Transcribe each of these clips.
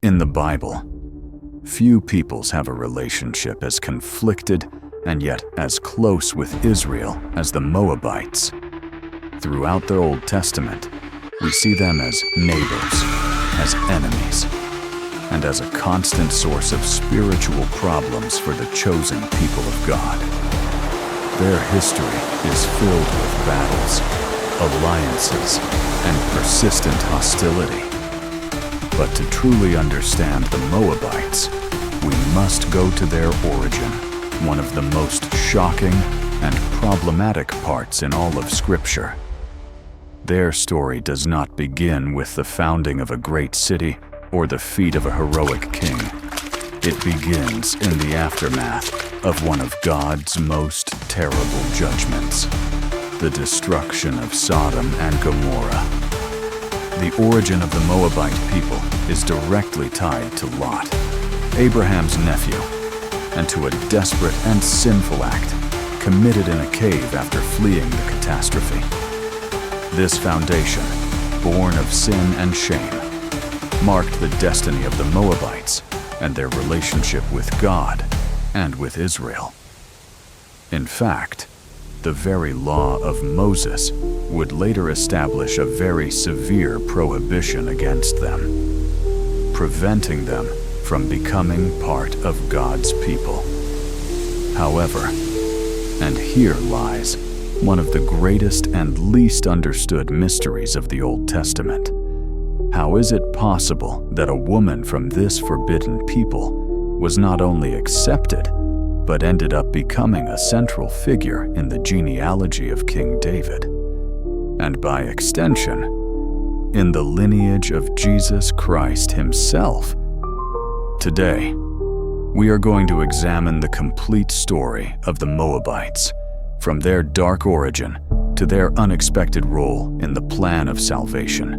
In the Bible, few peoples have a relationship as conflicted and yet as close with Israel as the Moabites. Throughout the Old Testament, we see them as neighbors, as enemies, and as a constant source of spiritual problems for the chosen people of God. Their history is filled with battles, alliances, and persistent hostility. But to truly understand the Moabites, we must go to their origin, one of the most shocking and problematic parts in all of Scripture. Their story does not begin with the founding of a great city or the feat of a heroic king. It begins in the aftermath of one of God's most terrible judgments, the destruction of Sodom and Gomorrah. The origin of the Moabite people is directly tied to Lot, Abraham's nephew, and to a desperate and sinful act committed in a cave after fleeing the catastrophe. This foundation, born of sin and shame, marked the destiny of the Moabites and their relationship with God and with Israel. In fact, the very law of Moses would later establish a very severe prohibition against them, preventing them from becoming part of God's people. However, and here lies one of the greatest and least understood mysteries of the Old Testament. How is it possible that a woman from this forbidden people was not only accepted, but ended up becoming a central figure in the genealogy of King David, and by extension, in the lineage of Jesus Christ himself? Today, we are going to examine the complete story of the Moabites, from their dark origin to their unexpected role in the plan of salvation.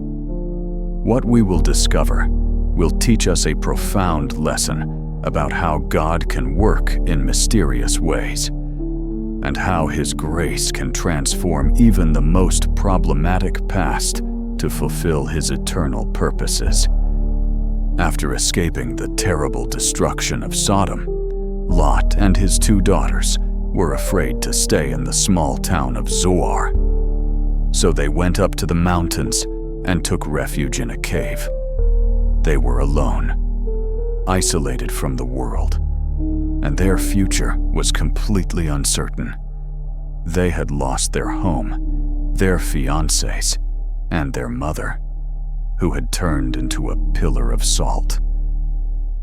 What we will discover will teach us a profound lesson about how God can work in mysterious ways, and how His grace can transform even the most problematic past to fulfill His eternal purposes. After escaping the terrible destruction of Sodom, Lot and his 2 daughters were afraid to stay in the small town of Zoar. So they went up to the mountains and took refuge in a cave. They were alone, isolated from the world, and their future was completely uncertain. They had lost their home, their fiancés, and their mother, who had turned into a pillar of salt.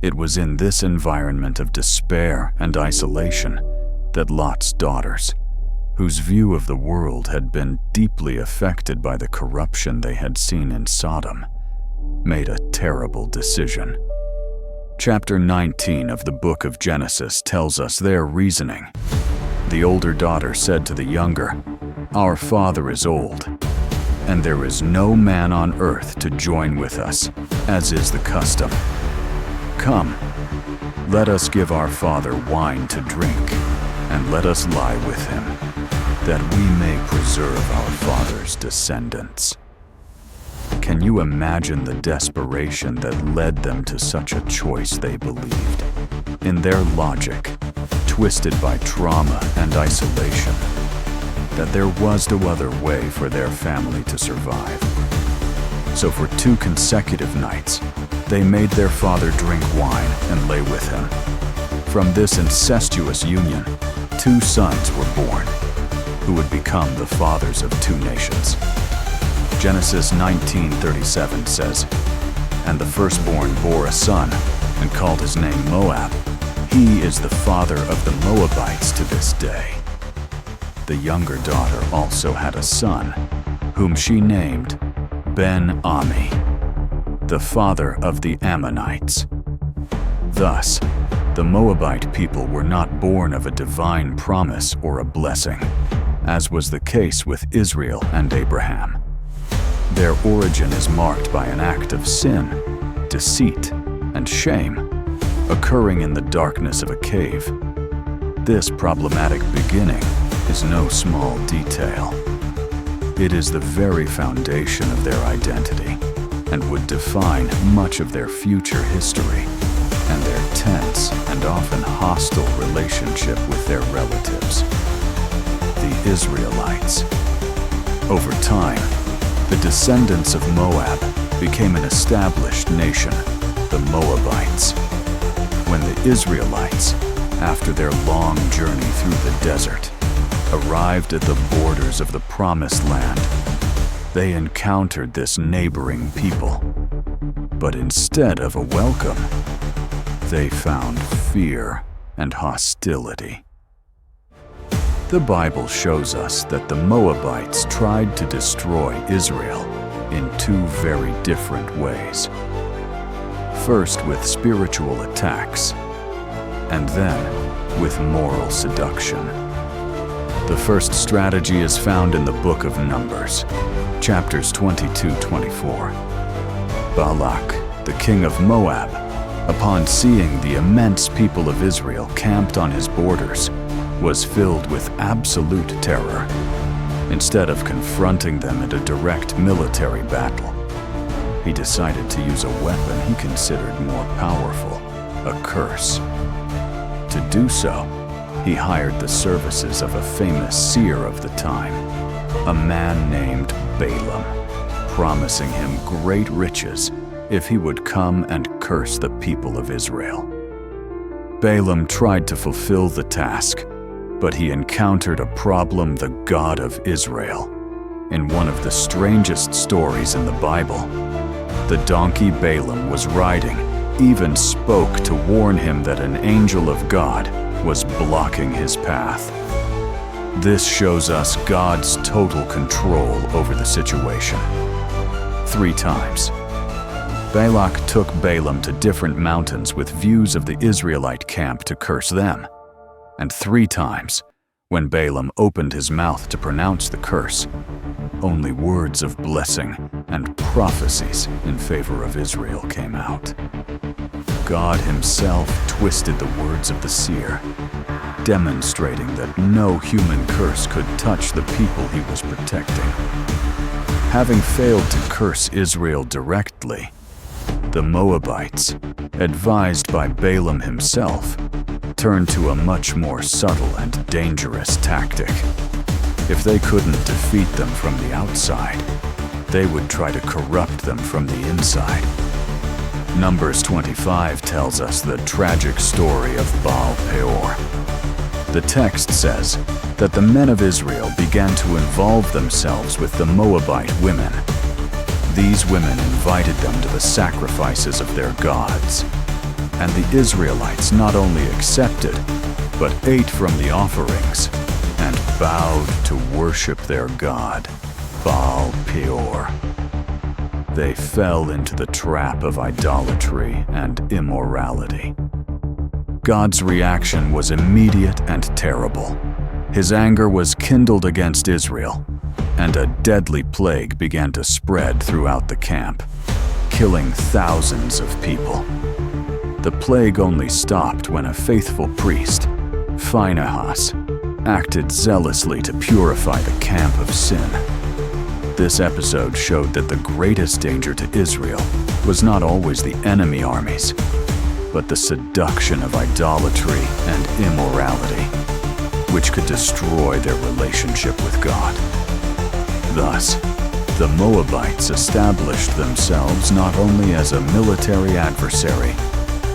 It was in this environment of despair and isolation that Lot's daughters, whose view of the world had been deeply affected by the corruption they had seen in Sodom, made a terrible decision. Chapter 19 of the book of Genesis tells us their reasoning. The older daughter said to the younger, "Our father is old, and there is no man on earth to join with us, as is the custom. Come, let us give our father wine to drink, and let us lie with him, that we may preserve our father's descendants." Can you imagine the desperation that led them to such a choice they believed? In their logic, twisted by trauma and isolation, that there was no other way for their family to survive. So for 2 consecutive nights, they made their father drink wine and lay with him. From this incestuous union, 2 sons were born, who would become the fathers of 2 nations. Genesis 19:37 says, "And the firstborn bore a son, and called his name Moab. He is the father of the Moabites to this day." The younger daughter also had a son, whom she named Ben-Ami, the father of the Ammonites. Thus, the Moabite people were not born of a divine promise or a blessing, as was the case with Israel and Abraham. Their origin is marked by an act of sin, deceit, and shame, occurring in the darkness of a cave. This problematic beginning is no small detail. It is the very foundation of their identity, and would define much of their future history and their tense and often hostile relationship with their relatives, the Israelites. Over time, the descendants of Moab became an established nation, the Moabites. When the Israelites, after their long journey through the desert, arrived at the borders of the Promised Land, they encountered this neighboring people. But instead of a welcome, they found fear and hostility. The Bible shows us that the Moabites tried to destroy Israel in two very different ways. First with spiritual attacks, and then with moral seduction. The first strategy is found in the book of Numbers, chapters 22-24. Balak, the king of Moab, upon seeing the immense people of Israel camped on his borders, was filled with absolute terror. Instead of confronting them in a direct military battle, he decided to use a weapon he considered more powerful, a curse. To do so, he hired the services of a famous seer of the time, a man named Balaam, promising him great riches if he would come and curse the people of Israel. Balaam tried to fulfill the task, but he encountered a problem the God of Israel. In one of the strangest stories in the Bible, the donkey Balaam was riding even spoke to warn him that an angel of God was blocking his path. This shows us God's total control over the situation. 3 times, Balak took Balaam to different mountains with views of the Israelite camp to curse them. And 3 times, when Balaam opened his mouth to pronounce the curse, only words of blessing and prophecies in favor of Israel came out. God himself twisted the words of the seer, demonstrating that no human curse could touch the people he was protecting. Having failed to curse Israel directly, the Moabites, advised by Balaam himself, turned to a much more subtle and dangerous tactic. If they couldn't defeat them from the outside, they would try to corrupt them from the inside. Numbers 25 tells us the tragic story of Baal Peor. The text says that the men of Israel began to involve themselves with the Moabite women. These women invited them to the sacrifices of their gods. And the Israelites not only accepted, but ate from the offerings and bowed to worship their god, Baal Peor. They fell into the trap of idolatry and immorality. God's reaction was immediate and terrible. His anger was kindled against Israel, and a deadly plague began to spread throughout the camp, killing thousands of people. The plague only stopped when a faithful priest, Phinehas, acted zealously to purify the camp of sin. This episode showed that the greatest danger to Israel was not always the enemy armies, but the seduction of idolatry and immorality, which could destroy their relationship with God. Thus, the Moabites established themselves not only as a military adversary,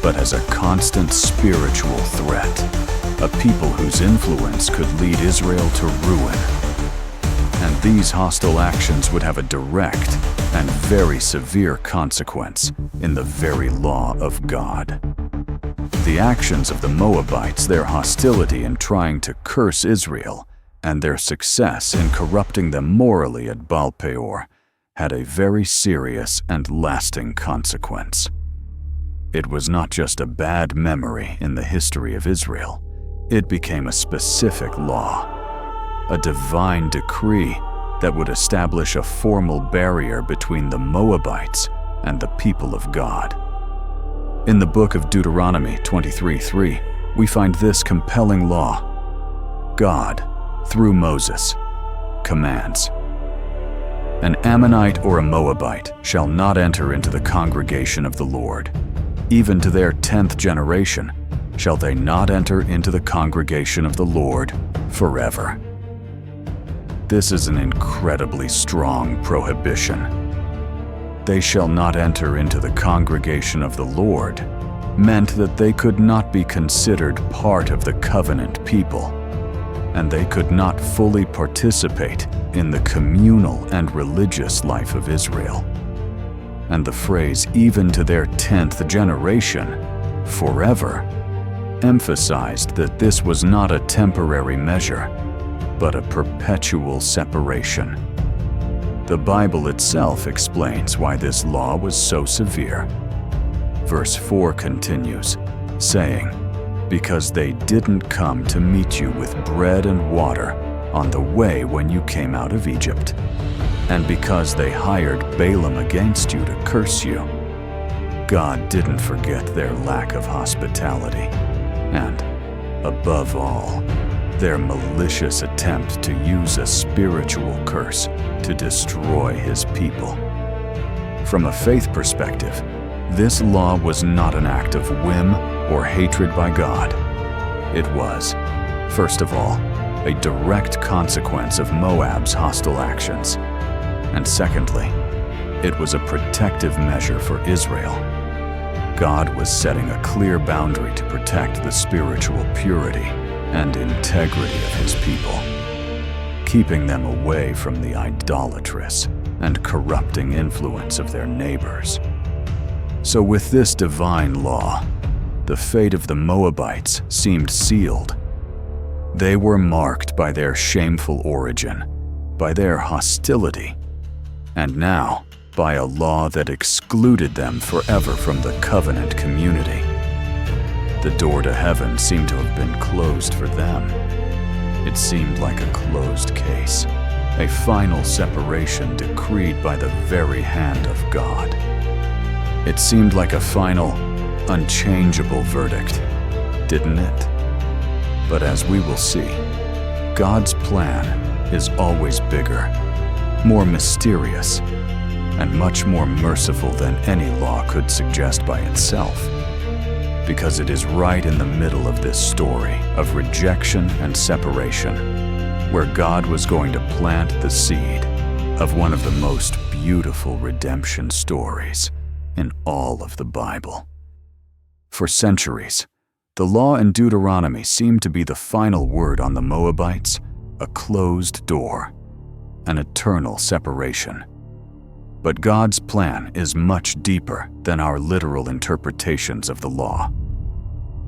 but as a constant spiritual threat, a people whose influence could lead Israel to ruin. And these hostile actions would have a direct and very severe consequence in the very law of God. The actions of the Moabites, their hostility in trying to curse Israel, and their success in corrupting them morally at Baal Peor had a very serious and lasting consequence. It was not just a bad memory in the history of Israel. It became a specific law, a divine decree that would establish a formal barrier between the Moabites and the people of God. In the book of Deuteronomy 23:3, we find this compelling law. God, through Moses, commands, An Ammonite or a Moabite shall not enter into the congregation of the Lord. Even to their 10th generation shall they not enter into the congregation of the Lord forever. This is an incredibly strong prohibition. They shall not enter into the congregation of the Lord meant that they could not be considered part of the covenant people, and they could not fully participate in the communal and religious life of Israel. And the phrase, even to their 10th generation, forever, emphasized that this was not a temporary measure, but a perpetual separation. The Bible itself explains why this law was so severe. Verse 4 continues, saying, "Because they didn't come to meet you with bread and water on the way when you came out of Egypt, and because they hired Balaam against you to curse you." God didn't forget their lack of hospitality, and, above all, their malicious attempt to use a spiritual curse to destroy His people. From a faith perspective, this law was not an act of whim or hatred by God. It was, first of all, a direct consequence of Moab's hostile actions, and secondly, it was a protective measure for Israel. God was setting a clear boundary to protect the spiritual purity and integrity of His people, keeping them away from the idolatrous and corrupting influence of their neighbors. So with this divine law, the fate of the Moabites seemed sealed. They were marked by their shameful origin, by their hostility, and now by a law that excluded them forever from the covenant community. The door to heaven seemed to have been closed for them. It seemed like a closed case, a final separation decreed by the very hand of God. It seemed like a final, unchangeable verdict, didn't it? But as we will see, God's plan is always bigger, more mysterious, and much more merciful than any law could suggest by itself. Because it is right in the middle of this story of rejection and separation, where God was going to plant the seed of one of the most beautiful redemption stories in all of the Bible. For centuries, the law in Deuteronomy seemed to be the final word on the Moabites, a closed door, an eternal separation. But God's plan is much deeper than our literal interpretations of the law.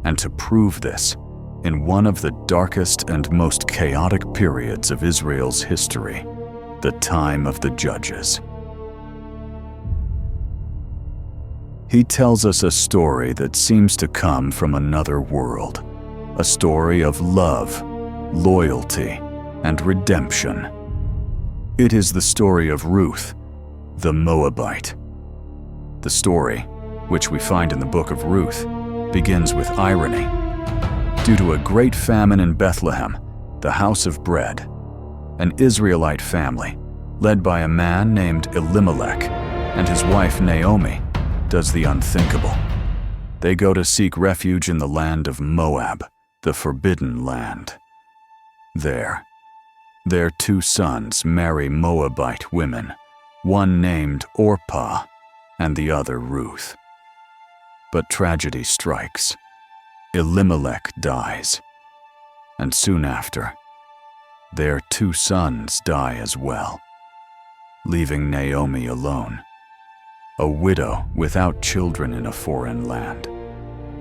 And to prove this, in one of the darkest and most chaotic periods of Israel's history, the time of the Judges. He tells us a story that seems to come from another world, a story of love, loyalty, and redemption. It is the story of Ruth, the Moabite. The story, which we find in the book of Ruth, begins with irony. Due to a great famine in Bethlehem, the house of bread, an Israelite family, led by a man named Elimelech and his wife Naomi, does the unthinkable. They go to seek refuge in the land of Moab, the forbidden land. There, their 2 sons marry Moabite women, one named Orpah and the other Ruth. But tragedy strikes. Elimelech dies, and soon after, their 2 sons die as well, leaving Naomi alone, a widow without children in a foreign land,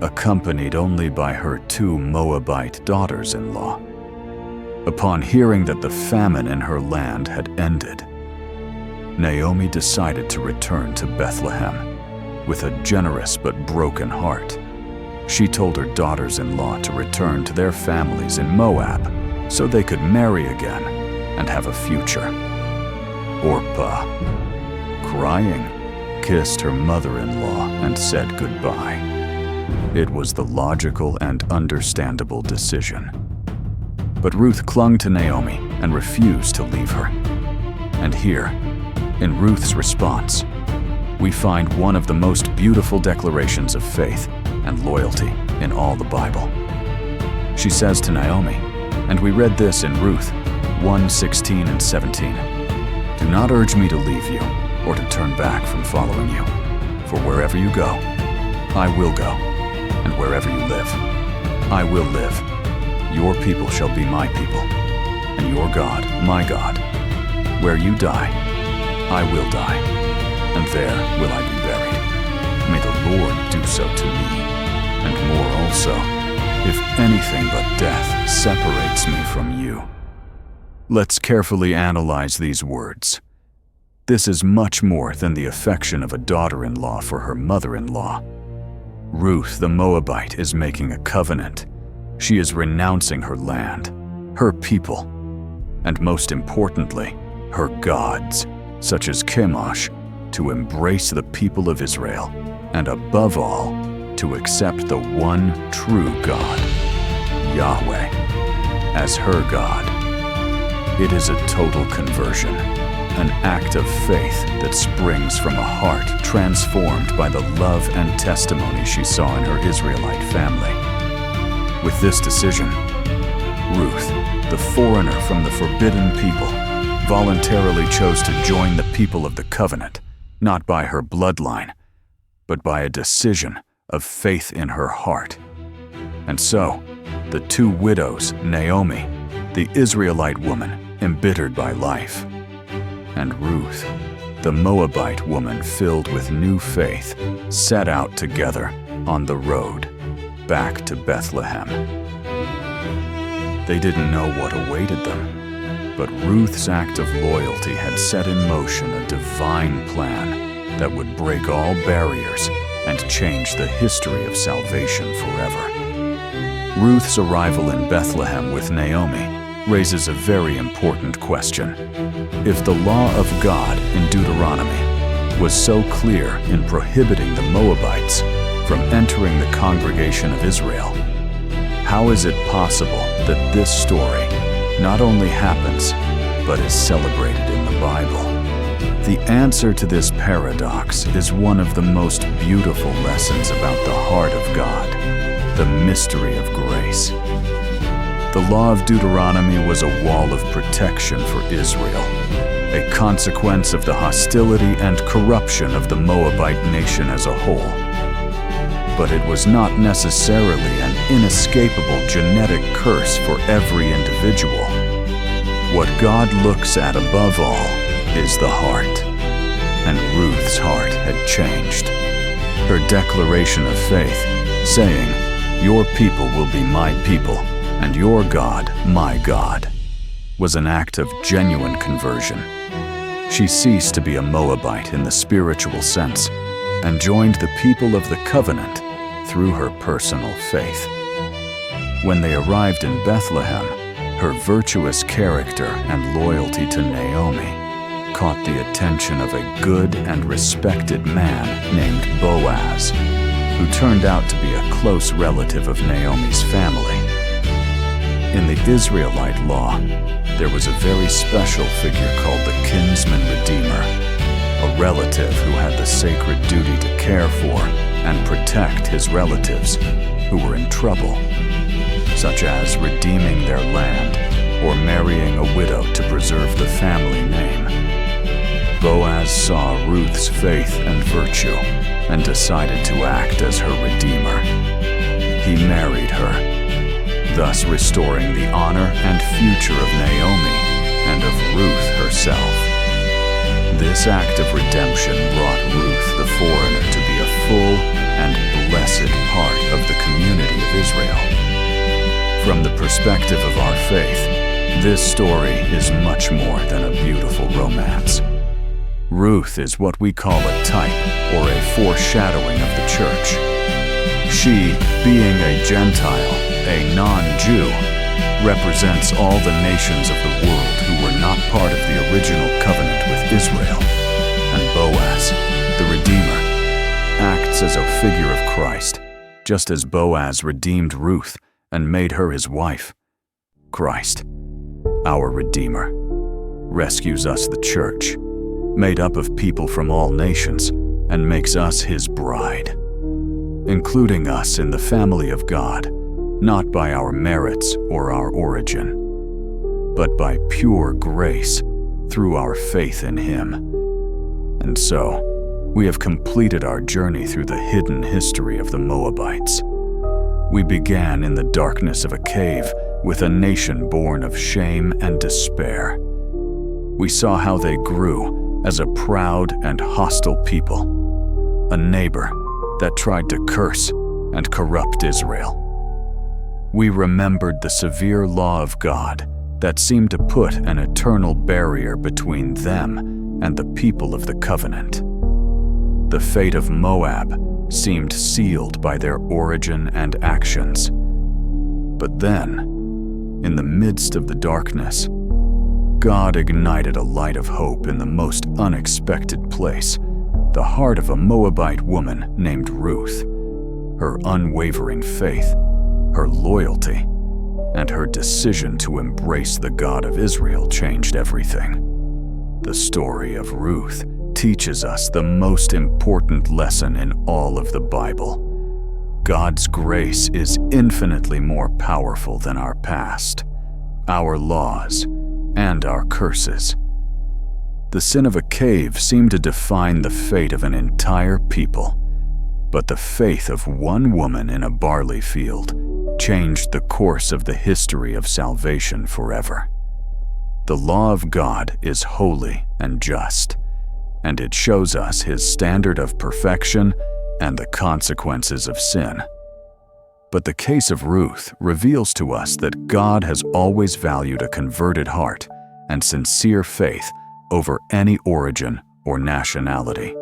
accompanied only by her 2 Moabite daughters-in-law. Upon hearing that the famine in her land had ended, Naomi decided to return to Bethlehem with a generous but broken heart. She told her daughters-in-law to return to their families in Moab so they could marry again and have a future. Orpah, crying, kissed her mother-in-law and said goodbye. It was the logical and understandable decision. But Ruth clung to Naomi and refused to leave her. And here, In Ruth's response, we find one of the most beautiful declarations of faith and loyalty in all the Bible. She says to Naomi, and we read this in Ruth 1:16 and 17, "Do not urge me to leave you or to turn back from following you. For wherever you go, I will go, and wherever you live, I will live. Your people shall be my people, and your God, my God. Where you die, I will die, and there will I be buried. May the Lord do so to me, and more also, if anything but death separates me from you." Let's carefully analyze these words. This is much more than the affection of a daughter-in-law for her mother-in-law. Ruth the Moabite is making a covenant. She is renouncing her land, her people, and most importantly, her gods, such as Chemosh, to embrace the people of Israel, and above all, to accept the one true God, Yahweh, as her God. It is a total conversion, an act of faith that springs from a heart transformed by the love and testimony she saw in her Israelite family. With this decision, Ruth, the foreigner from the forbidden people, voluntarily chose to join the people of the covenant, not by her bloodline, but by a decision of faith in her heart. And so, the two widows, Naomi, the Israelite woman embittered by life, and Ruth, the Moabite woman filled with new faith, set out together on the road back to Bethlehem. They didn't know what awaited them, but Ruth's act of loyalty had set in motion a divine plan that would break all barriers and change the history of salvation forever. Ruth's arrival in Bethlehem with Naomi raises a very important question. If the law of God in Deuteronomy was so clear in prohibiting the Moabites from entering the congregation of Israel, how is it possible that this story not only happens, but is celebrated in the Bible? The answer to this paradox is one of the most beautiful lessons about the heart of God, the mystery of grace. The law of Deuteronomy was a wall of protection for Israel, a consequence of the hostility and corruption of the Moabite nation as a whole. But it was not necessarily an inescapable genetic curse for every individual. What God looks at above all is the heart, and Ruth's heart had changed. Her declaration of faith, saying, "Your people will be my people, and your God, my God," was an act of genuine conversion. She ceased to be a Moabite in the spiritual sense and joined the people of the covenant through her personal faith. When they arrived in Bethlehem, her virtuous character and loyalty to Naomi caught the attention of a good and respected man named Boaz, who turned out to be a close relative of Naomi's family. In the Israelite law, there was a very special figure called the kinsman redeemer, a relative who had the sacred duty to care for and protect his relatives who were in trouble, such as redeeming their land or marrying a widow to preserve the family name. Boaz saw Ruth's faith and virtue and decided to act as her redeemer. He married her, thus restoring the honor and future of Naomi and of Ruth herself. This act of redemption brought Ruth the foreigner to be a full and blessed part of the community of Israel. From the perspective of our faith, this story is much more than a beautiful romance. Ruth is what we call a type or a foreshadowing of the church. She, being a Gentile, a non-Jew, represents all the nations of the world who were not part of the original covenant with Israel. And Boaz, the Redeemer, acts as a figure of Christ, just as Boaz redeemed Ruth and made her his wife. Christ, our Redeemer, rescues us, the church, made up of people from all nations, and makes us his bride, including us in the family of God, not by our merits or our origin, but by pure grace through our faith in him. And so, we have completed our journey through the hidden history of the Moabites. We began in the darkness of a cave with a nation born of shame and despair. We saw how they grew as a proud and hostile people, a neighbor that tried to curse and corrupt Israel. We remembered the severe law of God that seemed to put an eternal barrier between them and the people of the covenant. The fate of Moab seemed sealed by their origin and actions. But then, in the midst of the darkness, God ignited a light of hope in the most unexpected place, the heart of a Moabite woman named Ruth. Her unwavering faith, her loyalty, and her decision to embrace the God of Israel changed everything. The story of Ruth teaches us the most important lesson in all of the Bible. God's grace is infinitely more powerful than our past, our laws, and our curses. The sin of a cave seemed to define the fate of an entire people, but the faith of one woman in a barley field changed the course of the history of salvation forever. The law of God is holy and just, and it shows us his standard of perfection and the consequences of sin. But the case of Ruth reveals to us that God has always valued a converted heart and sincere faith over any origin or nationality.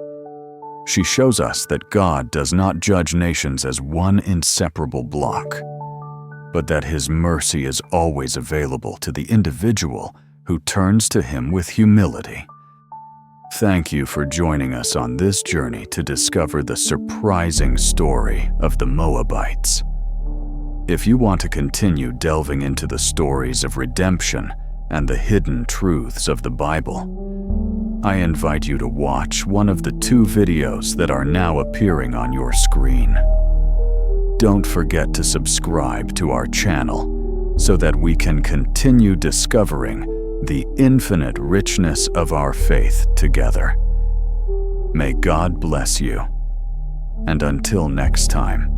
She shows us that God does not judge nations as one inseparable block, but that his mercy is always available to the individual who turns to him with humility. Thank you for joining us on this journey to discover the surprising story of the Moabites. If you want to continue delving into the stories of redemption and the hidden truths of the Bible, I invite you to watch one of the 2 videos that are now appearing on your screen. Don't forget to subscribe to our channel so that we can continue discovering the infinite richness of our faith together. May God bless you. And until next time,